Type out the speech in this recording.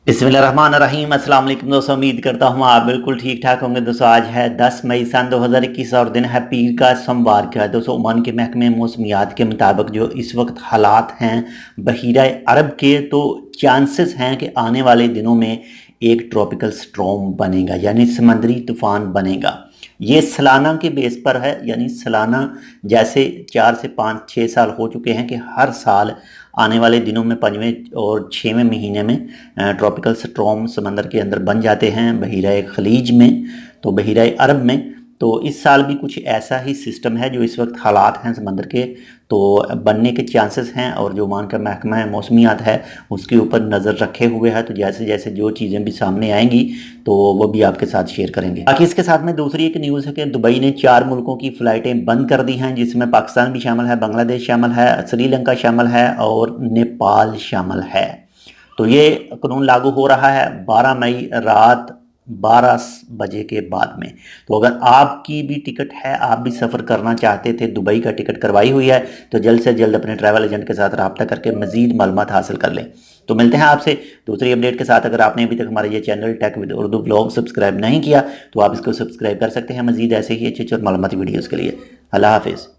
बिस्मिल्लाहिर्रहमानिर्रहीम। अस्सलाम वालेकुम दोस्तों, उम्मीद करता हूँ आप बिल्कुल ठीक ठाक होंगे। दोस्तों आज है 10 मई सन 2021 और दिन है पीर का सोमवार का। दोस्तों ओमान के महकमे मौसमियात के मुताबिक जो इस वक्त हालात हैं बहीरा अरब के, तो चांसेस हैं कि आने वाले दिनों में एक ट्रॉपिकल स्टॉर्म बनेगा, यानी समंदरी तूफ़ान बनेगा। ये सालाना के बेस पर है, यानी सालाना जैसे 4 से 5-6 साल हो चुके हैं कि हर साल आने वाले दिनों में 5वें और 6वें महीने में ट्रॉपिकल स्टॉर्म समंदर के अंदर बन जाते हैं बहीरा खलीज में, तो बहीरा अरब में। तो इस साल भी कुछ ऐसा ही सिस्टम है जो इस वक्त हालात हैं समंदर के, तो बनने के चांसेस हैं। और जो ओमान का महकमा है मौसमियात है उसके ऊपर नज़र रखे हुए है, तो जैसे जैसे जो चीज़ें भी सामने आएंगी तो वो भी आपके साथ शेयर करेंगे। बाकी इसके साथ में दूसरी एक न्यूज़ है कि दुबई ने 4 मुल्कों की फ़्लाइटें बंद कर दी हैं, जिसमें पाकिस्तान भी शामिल है, बांग्लादेश शामिल है, श्रीलंका शामिल है और नेपाल शामिल है। तो ये कानून लागू हो रहा है 12 मई रात 12 बजे के बाद में। तो अगर आपकी भी टिकट है, आप भी सफ़र करना चाहते थे, दुबई का टिकट करवाई हुई है, तो जल्द से जल्द अपने ट्रैवल एजेंट के साथ रब्ता करके मज़ीद मालूमात हासिल कर लें। तो मिलते हैं आपसे दूसरी अपडेट के साथ। अगर आपने अभी तक हमारे ये channel tech with Urdu blog subscribe नहीं किया तो आप इसको सब्सक्राइब कर सकते हैं मज़ीद ऐसे ही अच्छे और मालूमाती वीडियोज़ के लिए। अल्लाह हाफिज़।